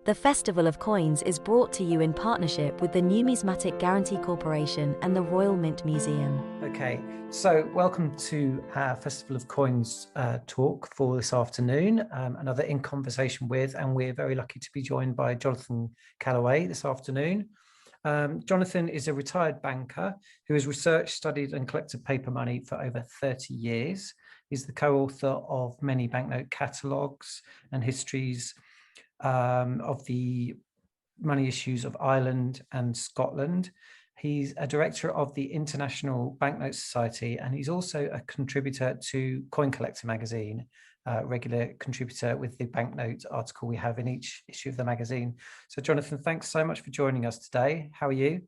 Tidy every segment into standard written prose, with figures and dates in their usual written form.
The Festival of Coins is brought to you in partnership with the Numismatic Guarantee Corporation and the Royal Mint Museum. Okay, so welcome to our Festival of Coins talk for this afternoon. Another In Conversation With, and we're very lucky to be joined by Jonathan Callaway this afternoon. Jonathan is a retired banker who has researched, studied and collected paper money for over 30 years. He's the co-author of many banknote catalogues and histories of the money issues of Ireland and Scotland. He's a director of the International Banknote Society, and he's also a contributor to Coin Collector magazine, regular contributor with the banknote article we have in each issue of the magazine. So Jonathan, thanks so much for joining us today. How are you?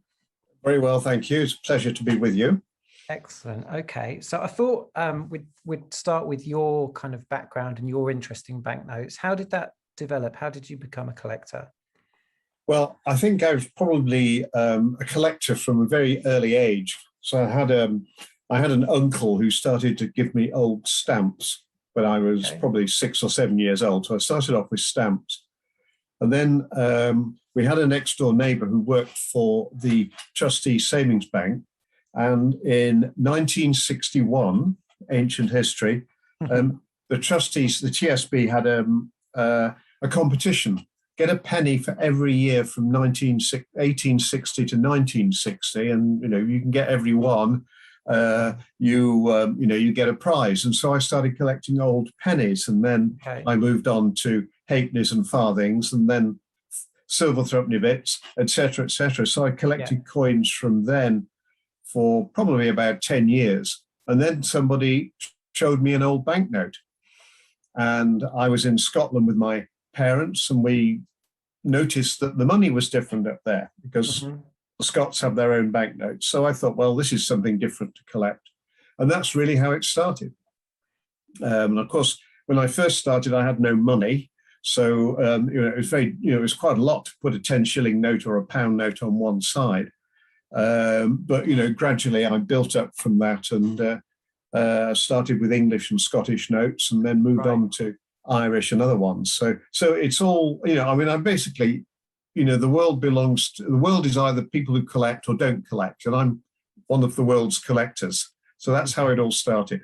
Very well, thank you. It's a pleasure to be with you. Excellent. Okay, so I thought we'd start with your kind of background and your interest in banknotes. How did that develop? How did you become a collector? Well, I think I was probably a collector from a very early age. So I had an uncle who started to give me old stamps when I was probably 6 or 7 years old. So I started off with stamps. And then we had a next door neighbor who worked for the Trustee Savings Bank. And in 1961, ancient history, the trustees, the TSB had a competition. Get a penny for every year from 1860 to 1960, and you can get every one. You get a prize. And so I started collecting old pennies, and then I moved on to halfpennies and farthings, and then silver threepenny bits, etc., etc. So I collected coins from then for probably about 10 years, and then somebody showed me an old banknote, and I was in Scotland with my parents, and we noticed that the money was different up there because the Scots have their own banknotes. So I thought, well, this is something different to collect. And that's really how it started. And of course, when I first started, I had no money. So, it was quite a lot to put a 10-shilling note or a pound note on one side. But gradually I built up from that and started with English and Scottish notes, and then moved on to Irish and other ones. So it's all, I'm basically, the world is either people who collect or don't collect, and I'm one of the world's collectors. So that's how it all started.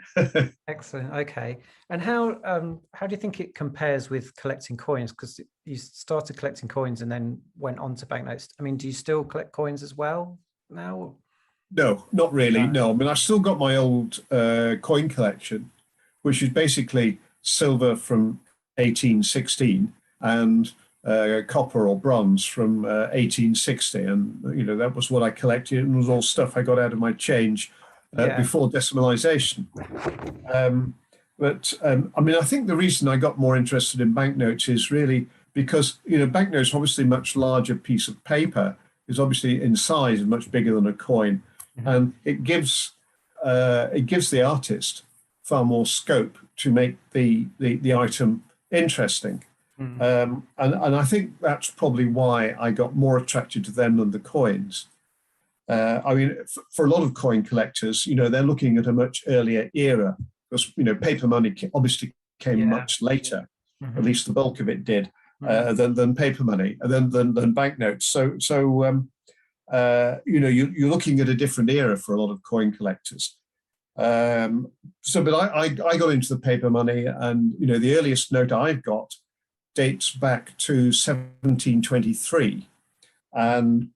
Excellent. Okay. And how do you think it compares with collecting coins? Because you started collecting coins and then went on to banknotes. I mean, do you still collect coins as well now? No, not really. No. I mean, I've still got my old coin collection, which is basically silver from 1816 and copper or bronze from 1860. And, that was what I collected. And it was all stuff I got out of my change before decimalization. I think the reason I got more interested in banknotes is really because, banknotes are obviously a much larger piece of paper, is obviously in size and much bigger than a coin. And it gives the artist far more scope to make the item interesting. And I think that's probably why I got more attracted to them than the coins. For a lot of coin collectors, they're looking at a much earlier era, because, paper money obviously came much later, at least the bulk of it did, than paper money, than banknotes. So you're looking at a different era for a lot of coin collectors. But I got into the paper money, and the earliest note I've got dates back to 1723, and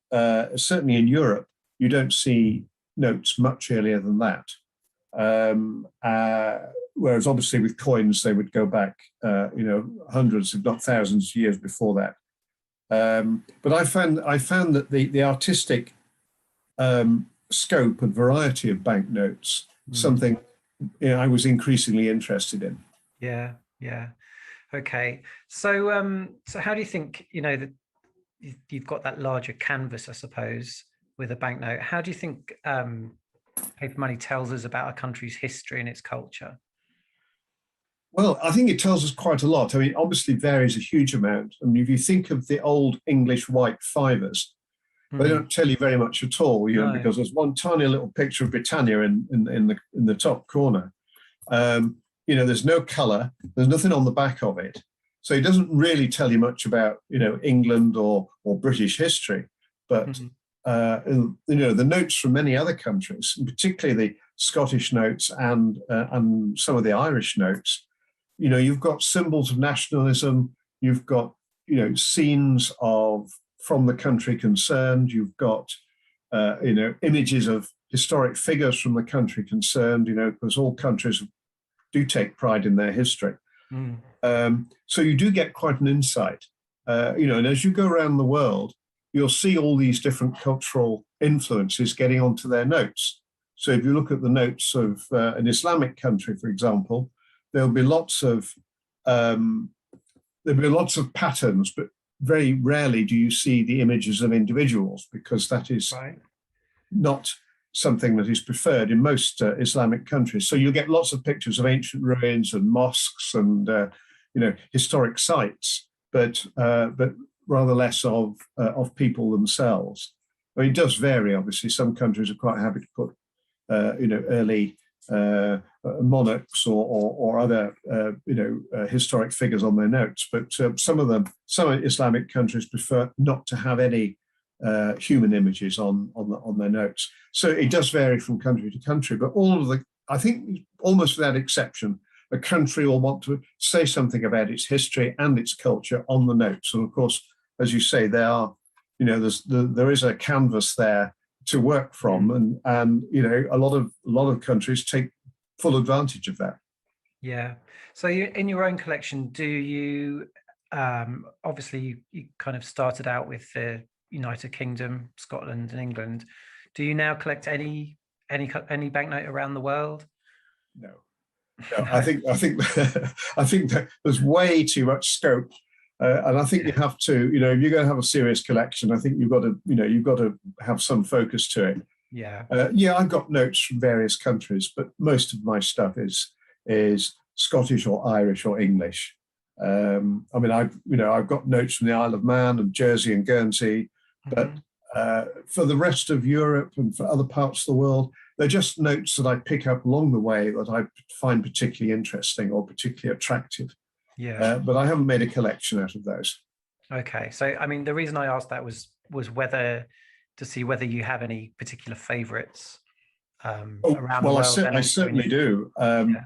certainly in Europe you don't see notes much earlier than that. Whereas obviously with coins they would go back hundreds, if not thousands of years before that. But I found that the artistic scope and variety of banknotes, something I was increasingly interested in. Yeah. Okay. So how do you think, that you've got that larger canvas, I suppose, with a banknote? How do you think paper money tells us about a country's history and its culture? Well, I think it tells us quite a lot. I mean, obviously varies a huge amount. I mean, if you think of the old English white fivers, they don't tell you very much at all, because there's one tiny little picture of Britannia in the top corner. There's no colour, there's nothing on the back of it. So it doesn't really tell you much about, England or British history, but the notes from many other countries, and particularly the Scottish notes and some of the Irish notes, you've got symbols of nationalism, you've got scenes from the country concerned, you've got images of historic figures from the country concerned, because all countries do take pride in their history. So you do get quite an insight, and as you go around the world, you'll see all these different cultural influences getting onto their notes. So if you look at the notes of an Islamic country, for example, there'll be lots of patterns, but very rarely do you see the images of individuals, because that is not something that is preferred in most Islamic countries. So you'll get lots of pictures of ancient ruins and mosques and historic sites, but rather less of people themselves. I mean, it does vary, obviously. Some countries are quite happy to put early monarchs or other historic figures on their notes, but some Islamic countries prefer not to have any human images on their notes. So it does vary from country to country, but I think almost without exception, a country will want to say something about its history and its culture on the notes. And of course, as you say, there is a canvas there to work from, and a lot of countries take full advantage of that. Yeah. So in your own collection, do you obviously you kind of started out with the United Kingdom, Scotland, and England. Do you now collect any banknote around the world? No. I think that there's way too much scope, and I think you have to, if you're going to have a serious collection, I think you've got to have some focus to it. Yeah. I've got notes from various countries, but most of my stuff is Scottish or Irish or English. I've got notes from the Isle of Man and Jersey and Guernsey, but for the rest of Europe and for other parts of the world, they're just notes that I pick up along the way that I find particularly interesting or particularly attractive. Yeah. But I haven't made a collection out of those. Okay. So, I mean, the reason I asked that was to see whether you have any particular favorites around the world. I certainly do. And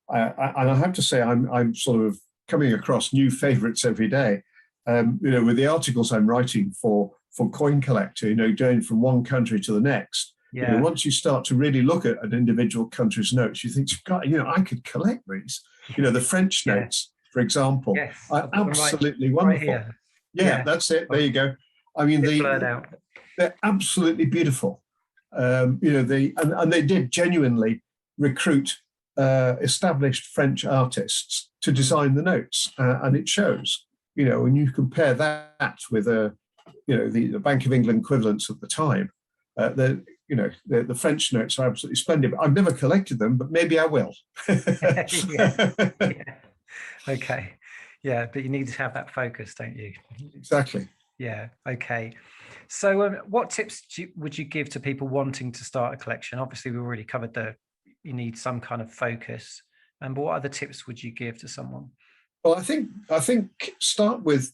I have to say, I'm sort of coming across new favorites every day. With the articles I'm writing for Coin Collector, going from one country to the next. Yeah. Once you start to really look at an individual country's notes, you think, God, I could collect these. The French notes, for example, are absolutely wonderful. Right here. That's it. There you go. I mean, they're absolutely beautiful. They did genuinely recruit established French artists to design the notes, and it shows. When you compare that with the Bank of England equivalents at the time, the French notes are absolutely splendid. I've never collected them, but maybe I will. Okay. Yeah, but you need to have that focus, don't you? Exactly. Yeah. Okay. So, what tips would you give to people wanting to start a collection? Obviously, we've already covered you need some kind of focus. But what other tips would you give to someone? Well, I think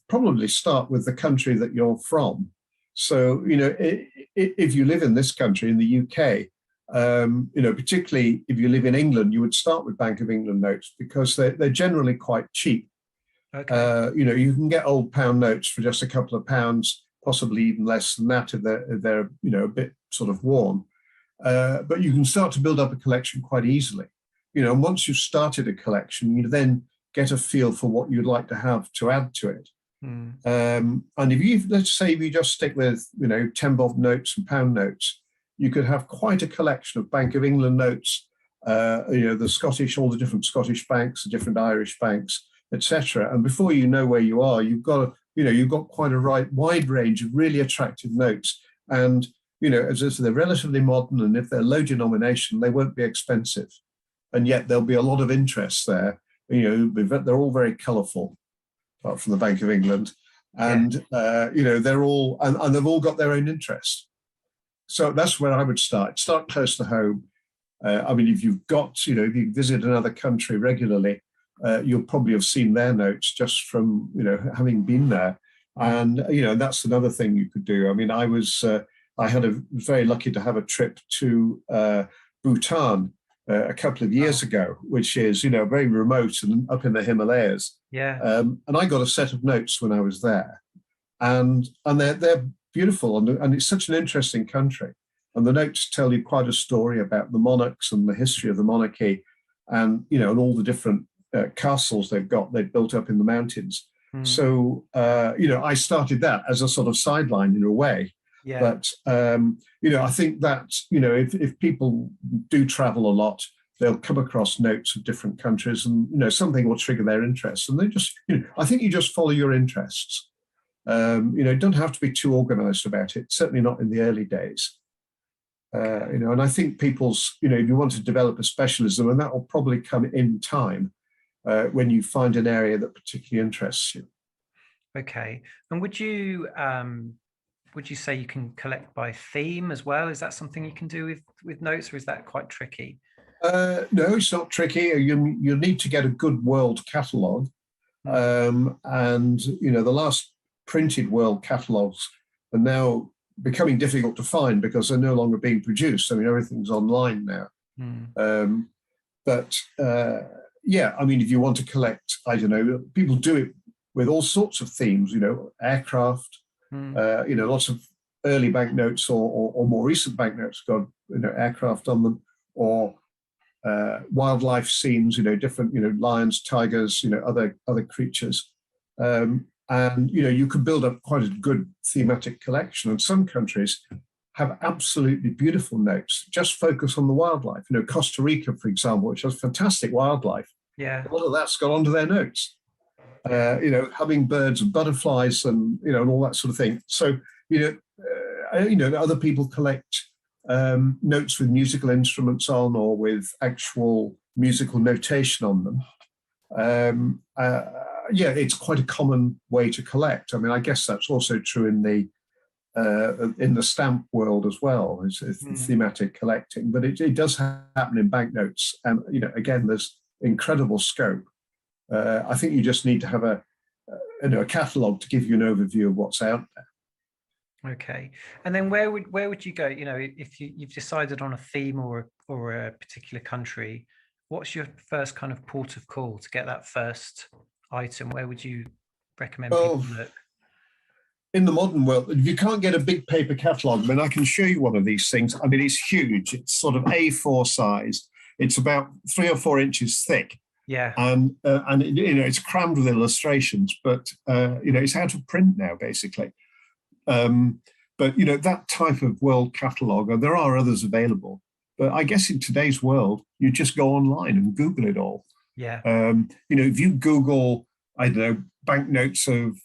probably start with the country that you're from. So, if you live in this country, in the UK, particularly if you live in England, you would start with Bank of England notes because they're generally quite cheap. Okay. You can get old pound notes for just a couple of pounds, possibly even less than that if they're a bit sort of worn. But you can start to build up a collection quite easily. And once you've started a collection, you then get a feel for what you'd like to have to add to it. And let's say if you just stick with 10 bob notes and pound notes, you could have quite a collection of Bank of England notes, the Scottish, all the different Scottish banks, the different Irish banks, etc. And before you know where you are, you've got quite a wide range of really attractive notes. And as if they're relatively modern, and if they're low denomination, they won't be expensive, and yet there'll be a lot of interest there. They're all very colourful, apart from the Bank of England, and they're all and they've all got their own interest. So that's where I would start. Start close to home. If you've got, if you visit another country regularly, you'll probably have seen their notes just from, having been there. And, that's another thing you could do. I mean, I was very lucky to have a trip to Bhutan a couple of years ago, which is, very remote and up in the Himalayas. Yeah. And I got a set of notes when I was there, and they're beautiful, and it's such an interesting country. And the notes tell you quite a story about the monarchs and the history of the monarchy, and and all the different castles they've built up in the mountains. So I started that as a sort of sideline in a way. Yeah. But I think that if people do travel a lot, they'll come across notes of different countries, and something will trigger their interest, and they just I think you just follow your interests. Don't have to be too organized about it. Certainly not in the early days. And I think people's if you want to develop a specialism, and that will probably come in time when you find an area that particularly interests you. Okay. And would you say you can collect by theme as well? Is that something you can do with notes, or is that quite tricky? No, it's not tricky. You need to get a good world catalogue. And the last printed world catalogues are now becoming difficult to find because they're no longer being produced. I mean, everything's online now. If you want to collect, I don't know, people do it with all sorts of themes, aircraft, lots of early banknotes or more recent banknotes got, aircraft on them, or wildlife scenes, different, lions, tigers, other creatures. You could build up quite a good thematic collection. And some countries have absolutely beautiful notes, just focus on the wildlife. Costa Rica, for example, which has fantastic wildlife. Yeah. A lot of that's got onto their notes. Hummingbirds and butterflies and, and all that sort of thing. So, other people collect notes with musical instruments on, or with actual musical notation on them. It's quite a common way to collect. I mean, I guess that's also true in the stamp world as well, is thematic collecting, but it does happen in banknotes. And, again, there's incredible scope. I think you just need to have a catalogue to give you an overview of what's out there. Okay. And then where would you go? If you've decided on a theme or a particular country, what's your first kind of port of call to get that first item? Where would you recommend people look? In the modern world, you can't get a big paper catalogue. I mean, I can show you one of these things. I mean, it's huge. It's sort of A4 sized. It's about 3 or 4 inches thick. Yeah. And it's crammed with illustrations, but it's out of print now, basically. But that type of world catalogue, and there are others available, but I guess in today's world, you just go online and Google it all. Yeah. If you Google, I don't know, banknotes of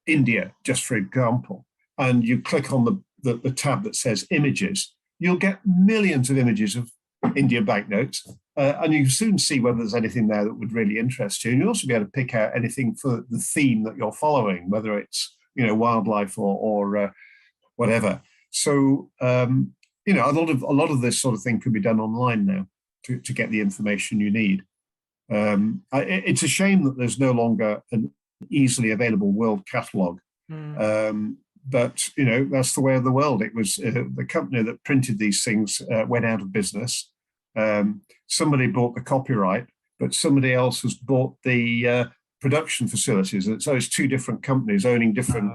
India, just for example, and you click on the tab that says images, you'll get millions of images of India banknotes, and you soon see whether there's anything there that would really interest you. And you'll also be able to pick out anything for the theme that you're following, whether it's wildlife or whatever. So a lot of this sort of thing could be done online now to get the information you need. It's a shame that there's no longer an easily available world catalogue. But that's the way of the world. It was the company that printed these things went out of business. Somebody bought the copyright, but somebody else has bought the production facilities. And so it's 2 different companies owning different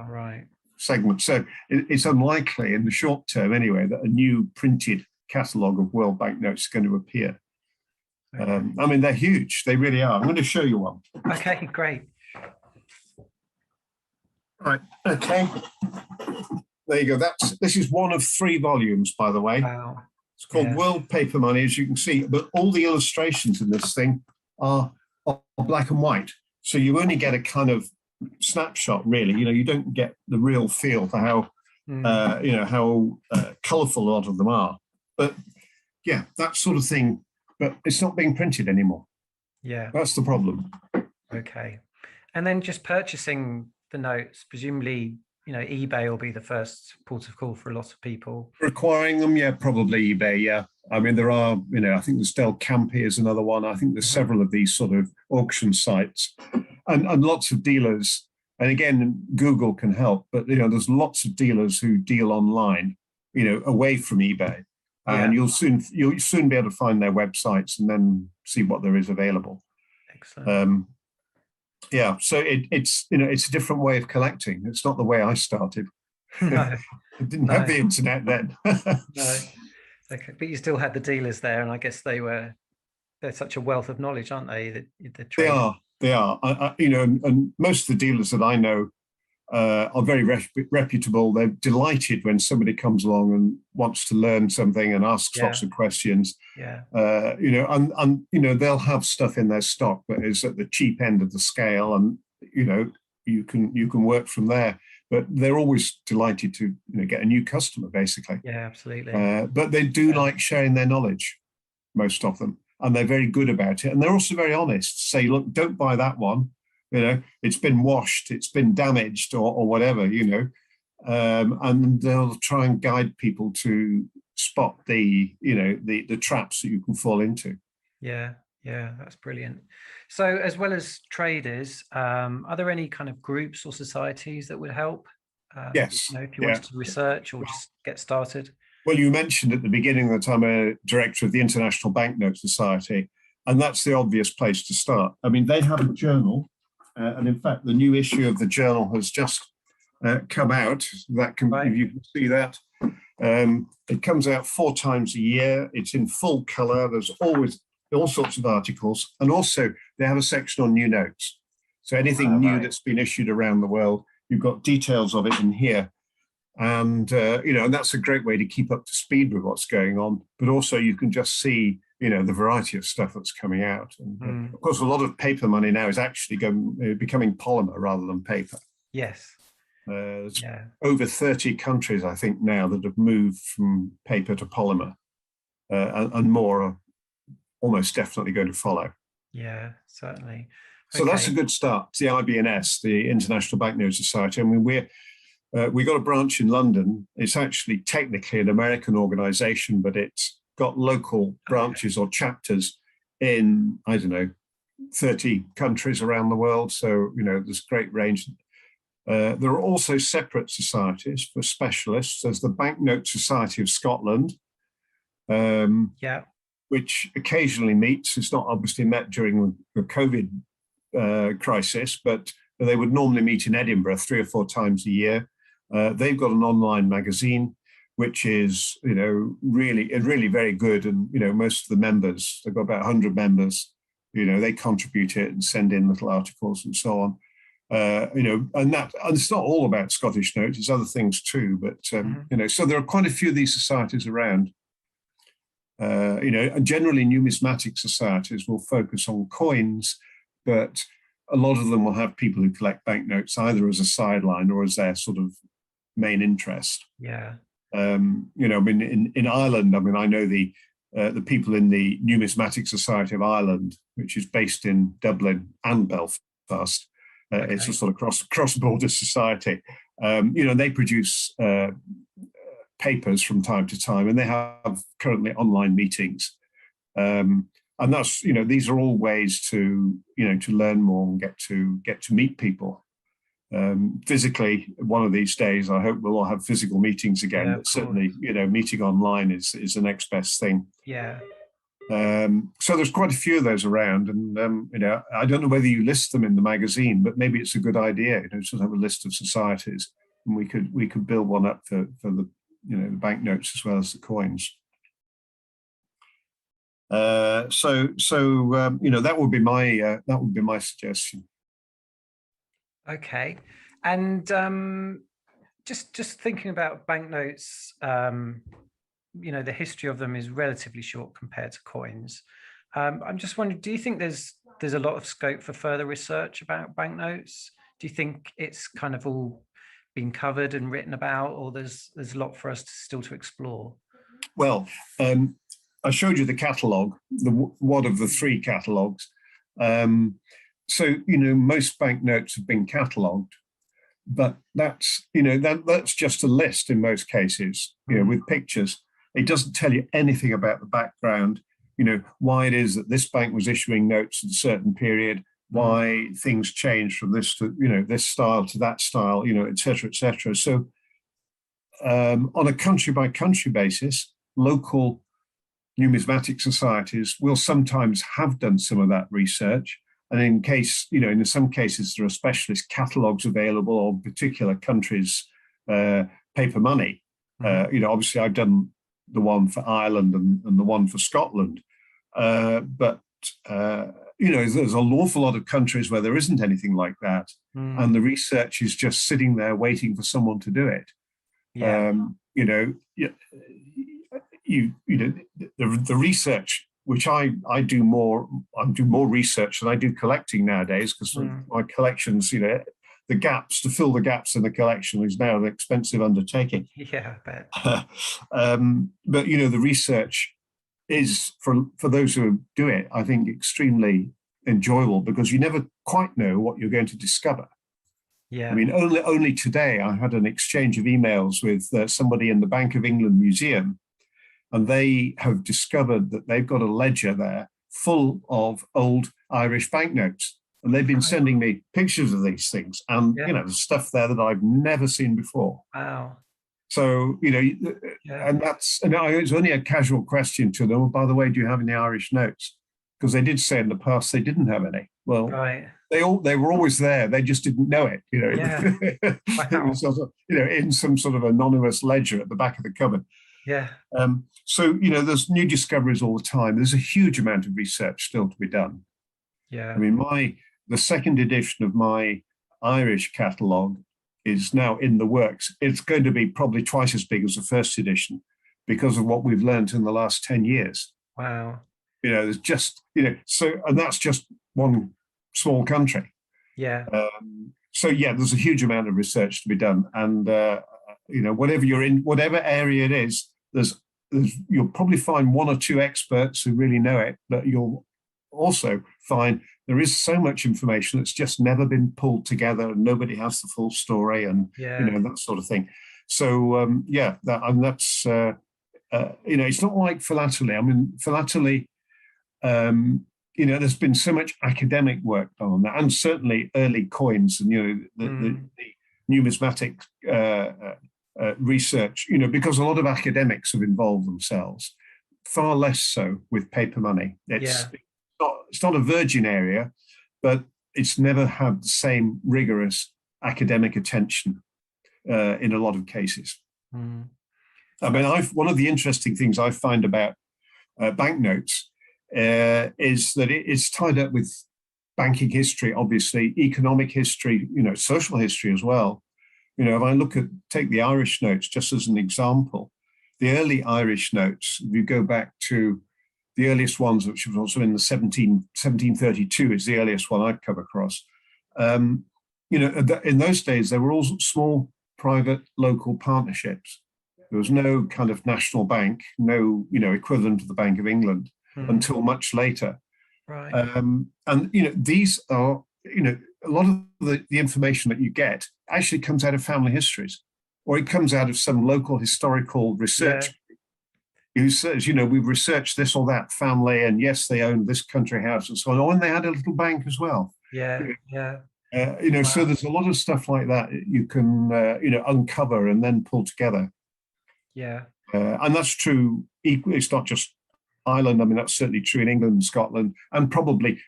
segments. So it's unlikely in the short term anyway that a new printed catalogue of world banknotes is going to appear. I mean, they're huge. They really are. I'm going to show you one. Okay, great. Right. Okay. There you go. This is one of 3 volumes, by the way. Wow. It's called World Paper Money, as you can see. But all the illustrations in this thing are black and white. So you only get a kind of snapshot, really. You don't get the real feel for how how colourful a lot of them are. But yeah, that sort of thing. But it's not being printed anymore. Yeah. That's the problem. Okay. And then just purchasing the notes, presumably, eBay will be the first port of call for a lot of people. Requiring them, yeah, probably eBay, yeah. I mean, there are, I think there's Del Campi is another one. I think there's several of these sort of auction sites and lots of dealers. And again, Google can help, but, there's lots of dealers who deal online, away from eBay. And you'll soon be able to find their websites and then see what there is available. Excellent. So it's a different way of collecting. It's not the way I started. No, I didn't have the internet then. No. Okay, but you still had the dealers there, and I guess they're such a wealth of knowledge, aren't they? They are. And most of the dealers that I know are very reputable. They're delighted when somebody comes along and wants to learn something and asks lots of questions. Yeah. They'll have stuff in their stock that is at the cheap end of the scale, and you can work from there. But they're always delighted to get a new customer, basically. Yeah, absolutely. But they do like sharing their knowledge, most of them, and they're very good about it. And they're also very honest. Say, look, don't buy that one. It's been washed, it's been damaged, or whatever. And they'll try and guide people to spot the traps that you can fall into. Yeah, that's brilliant. So as well as traders, are there any kind of groups or societies that would help? Yes. If you wanted to research or just get started? Well, you mentioned at the beginning that I'm a director of the International Banknote Society, and that's the obvious place to start. I mean, they have a journal, and in fact, the new issue of the journal has just come out. If you can see that. It comes out 4 times a year. It's in full color. There's always all sorts of articles, and also they have a section on new notes. So anything new that's been issued around the world, you've got details of it in here, and and that's a great way to keep up to speed with what's going on. But also you can just see the variety of stuff that's coming out. And of course, a lot of paper money now is actually becoming polymer rather than paper. Yes. There's over 30 countries, I think, now that have moved from paper to polymer, and more are almost definitely going to follow. Yeah, certainly. So that's a good start. It's the IBNS, the International Banknote Society. I mean, we got a branch in London. It's actually technically an American organization, but it's got local branches or chapters in, 30 countries around the world. So, there's a great range. There are also separate societies for specialists. There's the Banknote Society of Scotland, which occasionally meets. It's not obviously met during the COVID crisis, but they would normally meet in Edinburgh 3 or 4 times a year. They've got an online magazine, which is, really very good. And, most of the members, they've got about 100 members, they contribute it and send in little articles and so on. And it's not all about Scottish notes, it's other things too. But, so there are quite a few of these societies around. And generally numismatic societies will focus on coins, but a lot of them will have people who collect banknotes either as a sideline or as their sort of main interest. Yeah. I mean, in Ireland, I know the people in the Numismatic Society of Ireland, which is based in Dublin and Belfast. It's a sort of cross-border society. They produce papers from time to time, and they have currently online meetings. And that's, these are all ways to learn more and get to meet people. Physically, one of these days, I hope we'll all have physical meetings again. But certainly, meeting online is the next best thing. Yeah. So there's quite a few of those around, and I don't know whether you list them in the magazine, but maybe it's a good idea, to have a list of societies, and we could build one up for the the banknotes as well as the coins. That would be my suggestion. Okay, and just thinking about banknotes, the history of them is relatively short compared to coins. I'm just wondering, do you think there's a lot of scope for further research about banknotes? Do you think it's kind of all been covered and written about, or there's a lot for us still to explore? Well, I showed you the catalogue, one of the 3 catalogues. So most banknotes have been catalogued, but that's just a list in most cases, with pictures. It doesn't tell you anything about the background, why it is that this bank was issuing notes at a certain period, why things changed from this to, this style to that style, et cetera, et cetera. So on a country by country basis, local numismatic societies will sometimes have done some of that research. And in some cases, there are specialist catalogues available on particular countries' paper money. Obviously, I've done the one for Ireland and the one for Scotland. But there's an awful lot of countries where there isn't anything like that. And the research is just sitting there waiting for someone to do it. Yeah. The research, which I do more research than I do collecting nowadays, because my collections, the gaps, to fill the gaps in the collection is now an expensive undertaking. Yeah, I bet. But the research is for those who do it, I think, extremely enjoyable, because you never quite know what you're going to discover. Yeah. I mean, only today I had an exchange of emails with somebody in the Bank of England Museum, and they have discovered that they've got a ledger there full of old Irish banknotes. And they've been sending me pictures of these things, and there's stuff there that I've never seen before. Wow. So and it's only a casual question to them. Oh, by the way, do you have any Irish notes? Because they did say in the past they didn't have any. Well, they were always there. They just didn't know it. Yeah. Wow. It was sort of, in some sort of anonymous ledger at the back of the cupboard. Yeah. So there's new discoveries all the time. There's a huge amount of research still to be done. Yeah. I mean, the second edition of my Irish catalogue is now in the works. It's going to be probably twice as big as the first edition because of what we've learned in the last 10 years. Wow. There's just, and that's just one small country. Yeah. There's a huge amount of research to be done. And, whatever you're in, whatever area it is, you'll probably find one or two experts who really know it, but you'll also find there is so much information that's just never been pulled together, and nobody has the full story, and that sort of thing. So that's it's not like philately. I mean, philately, there's been so much academic work done on that, and certainly early coins and the numismatic research. Because a lot of academics have involved themselves. Far less so with paper money. It's not a virgin area, but it's never had the same rigorous academic attention in a lot of cases. I mean, one of the interesting things I find about banknotes is that it's tied up with banking history, obviously, economic history, social history as well. If I take the Irish notes just as an example, the early Irish notes, if you go back to the earliest ones, which was also in the 1732 is the earliest one I'd come across. In those days, they were all small, private, local partnerships. There was no kind of national bank, no, equivalent to the Bank of England until much later. Right. These are, a lot of the information that you get actually comes out of family histories, or it comes out of some local historical research who says, we've researched this or that family, and yes, they owned this country house and so on. Oh, and they had a little bank as well. Yeah, yeah. Wow. So there's a lot of stuff like that you can, uncover and then pull together. Yeah. And that's true equally. It's not just Ireland. I mean, that's certainly true in England and Scotland, and probably,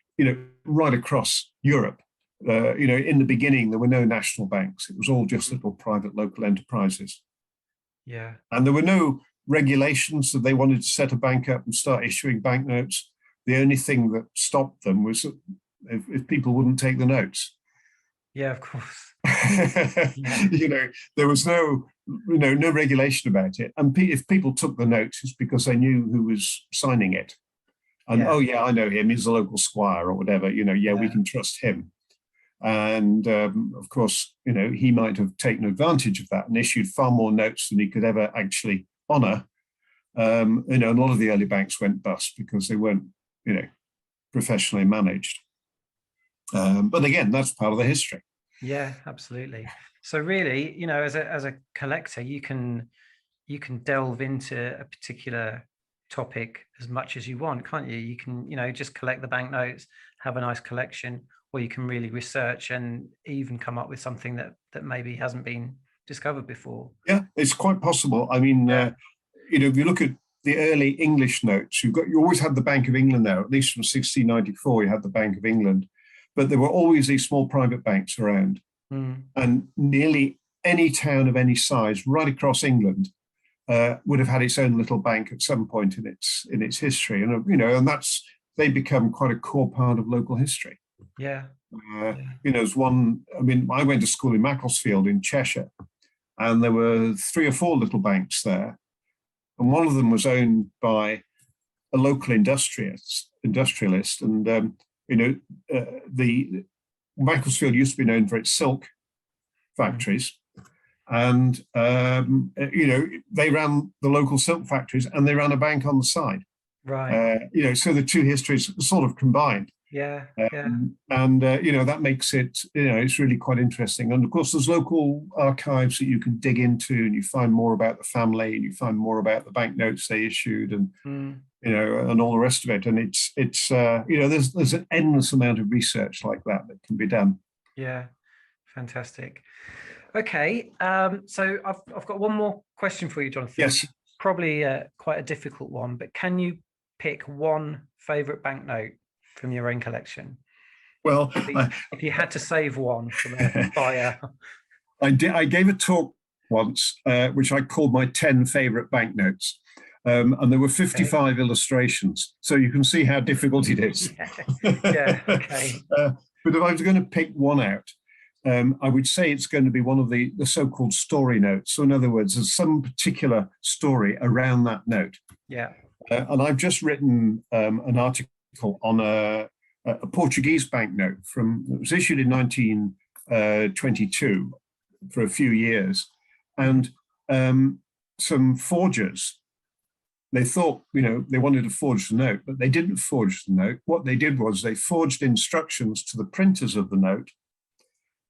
right across Europe. In the beginning, there were no national banks. It was all just little private local enterprises. Yeah. And there were no regulations that they wanted to set a bank up and start issuing banknotes. The only thing that stopped them was if people wouldn't take the notes. Yeah, of course. There was no regulation about it. And if people took the notes, it's because they knew who was signing it. And I know him. He's a local squire or whatever. We can trust him. And of course, he might have taken advantage of that and issued far more notes than he could ever actually honor. A lot of the early banks went bust because they weren't, professionally managed. But again, that's part of the history. Yeah, absolutely. So really, as a collector, you can you can delve into a particular topic as much as you want, can't you? You can, just collect the banknotes, have a nice collection, or you can really research and even come up with something that maybe hasn't been discovered before. Yeah, it's quite possible. I mean, if you look at the early English notes, you always had the Bank of England there, at least from 1694, you had the Bank of England, but there were always these small private banks around. And nearly any town of any size right across England would have had its own little bank at some point in its history. And they become quite a core part of local history. There's one, I went to school in Macclesfield in Cheshire, and there were 3 or 4 little banks there. And one of them was owned by a local industrialist. And, the Macclesfield used to be known for its silk factories. And, they ran the local silk factories and they ran a bank on the side. Right. So the two histories sort of combined. And that makes it, it's really quite interesting. And of course, there's local archives that you can dig into, and you find more about the family, and you find more about the banknotes they issued, and and all the rest of it. And it's there's an endless amount of research like that can be done. Yeah, fantastic. Okay, so I've got one more question for you, Jonathan. Yes. Probably quite a difficult one, but can you pick one favorite banknote from your own collection? Well, if you had to save one from a fire. I gave a talk once, which I called my 10 favorite banknotes. And there were 55 illustrations. So you can see how difficult it is. Okay. But if I was going to pick one out, I would say it's going to be one of the so-called story notes. So in other words, there's some particular story around that note. Yeah. And I've just written an article on a Portuguese banknote it was issued in 1922 for a few years. And some forgers, they thought, they wanted to forge the note, but they didn't forge the note. What they did was they forged instructions to the printers of the note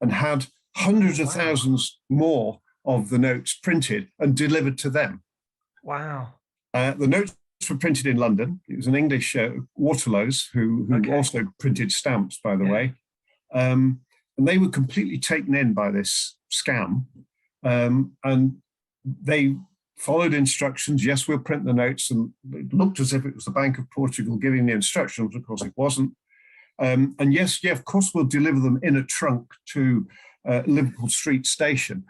and had hundreds of thousands more of the notes printed and delivered to them. Wow. The notes were printed in London. It was an English Waterlow's who also printed stamps, by the way. And they were completely taken in by this scam. And they followed instructions. Yes, we'll print the notes. And it looked as if it was the Bank of Portugal giving the instructions. Of course, it wasn't. And yes, of course, we'll deliver them in a trunk to Liverpool Street Station,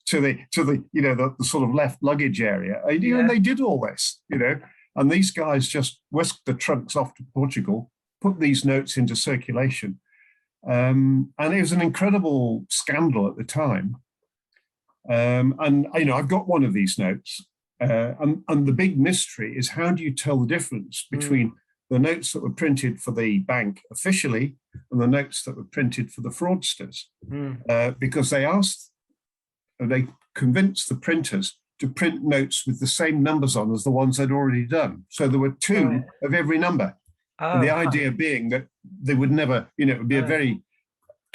to the sort of left luggage area. And they did all this, and these guys just whisked the trunks off to Portugal, put these notes into circulation. And it was an incredible scandal at the time. And I've got one of these notes. And the big mystery is, how do you tell the difference between the notes that were printed for the bank officially and the notes that were printed for the fraudsters? Because they convinced the printers to print notes with the same numbers on as the ones they'd already done. So there were 2 of every number. And the idea being that they would never, it would be a very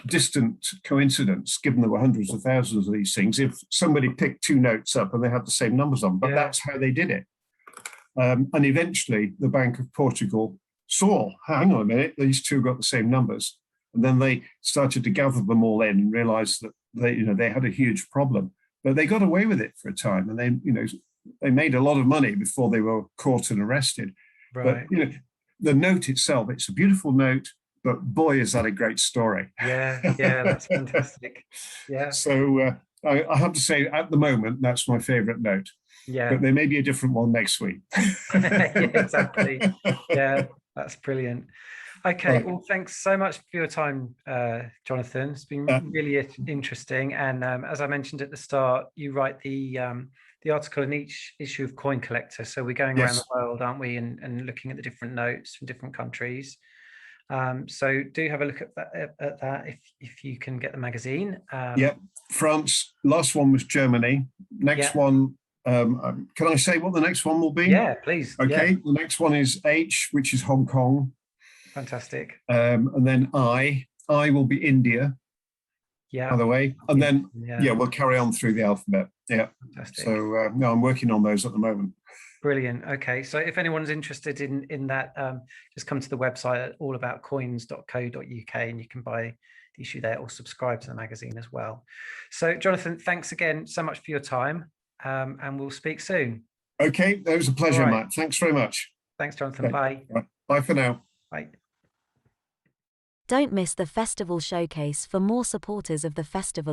distant coincidence, given there were hundreds of thousands of these things, if somebody picked 2 notes up and they had the same numbers on. But that's how they did it. And eventually the Bank of Portugal saw, hang on a minute, these 2 got the same numbers. And then they started to gather them all in and realized that they had a huge problem. But they got away with it for a time, and they made a lot of money before they were caught and arrested. Right. But the note itself, it's a beautiful note, but boy, is that a great story. Yeah, that's fantastic. Yeah. So I have to say, at the moment, that's my favorite note. Yeah. But there may be a different one next week. Exactly. Yeah, that's brilliant. Okay, well, thanks so much for your time, Jonathan. It's been really interesting. And as I mentioned at the start, you write the article in each issue of Coin Collector. So we're going around the world, aren't we, and looking at the different notes from different countries. So do have a look at that if you can get the magazine. France. Last one was Germany. Next one. Can I say what the next one will be? Yeah, please. Okay. The next one is H, which is Hong Kong. Fantastic. And then I will be India. by the way. And then, we'll carry on through the alphabet. Yeah. Fantastic. So, no, I'm working on those at the moment. Brilliant. Okay. So if anyone's interested in that, just come to the website at allaboutcoins.co.uk and you can buy the issue there or subscribe to the magazine as well. So, Jonathan, thanks again so much for your time, and we'll speak soon. Okay. That was a pleasure, Matt. Thanks very much. Thanks, Jonathan. Okay. Bye. Right. Bye for now. Bye. Don't miss the festival showcase. For more supporters of the Festival of